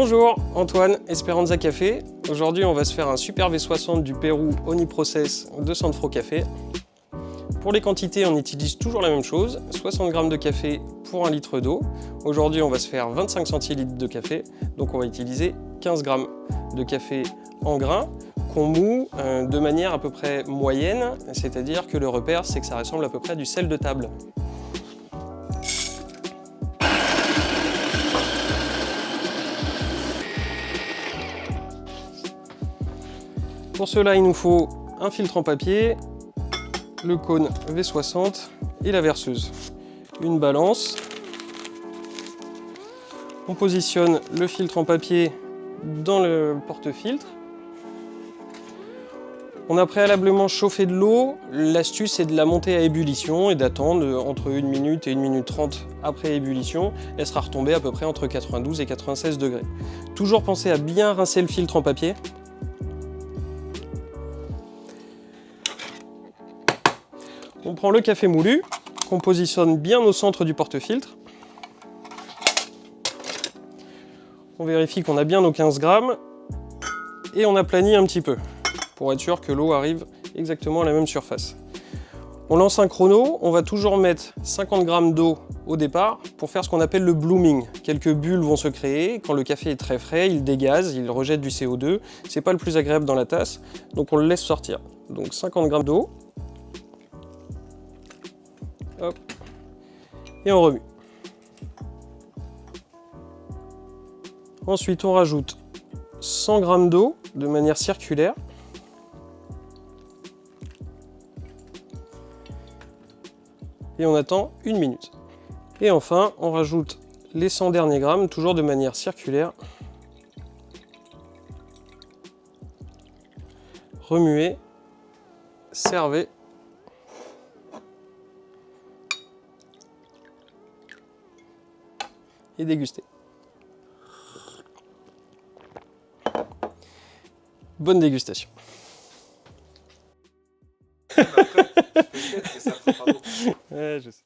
Bonjour, Antoine, Esperanza Café. Aujourd'hui, on va se faire un super V60 du Pérou Oniprocess de Sanfro Café. Pour les quantités, on utilise toujours la même chose, 60 g de café pour 1 litre d'eau. Aujourd'hui, on va se faire 25 centilitres de café, donc on va utiliser 15 g de café en grains qu'on moud de manière à peu près moyenne, c'est-à-dire que le repère, c'est que ça ressemble à peu près à du sel de table. Pour cela, il nous faut un filtre en papier, le cône V60 et la verseuse. Une balance. On positionne le filtre en papier dans le porte-filtre. On a préalablement chauffé de l'eau. L'astuce, c'est de la monter à ébullition et d'attendre entre 1 minute et 1 minute 30 après ébullition. Elle sera retombée à peu près entre 92 et 96 degrés. Toujours penser à bien rincer le filtre en papier. On prend le café moulu, qu'on positionne bien au centre du porte-filtre. On vérifie qu'on a bien nos 15 grammes et on aplanit un petit peu pour être sûr que l'eau arrive exactement à la même surface. On lance un chrono, on va toujours mettre 50 g d'eau au départ pour faire ce qu'on appelle le blooming. Quelques bulles vont se créer, quand le café est très frais, il dégaze, il rejette du CO2, c'est pas le plus agréable dans la tasse, donc on le laisse sortir. Donc 50 g d'eau. Hop. Et on remue. Ensuite, on rajoute 100 g d'eau de manière circulaire. Et on attend 1 minute. Et enfin, on rajoute les 100 derniers grammes, toujours de manière circulaire. Remuez, servez. Et déguster. Bonne dégustation. Après, peut-être que ça fera pas beaucoup. Ouais, je sais.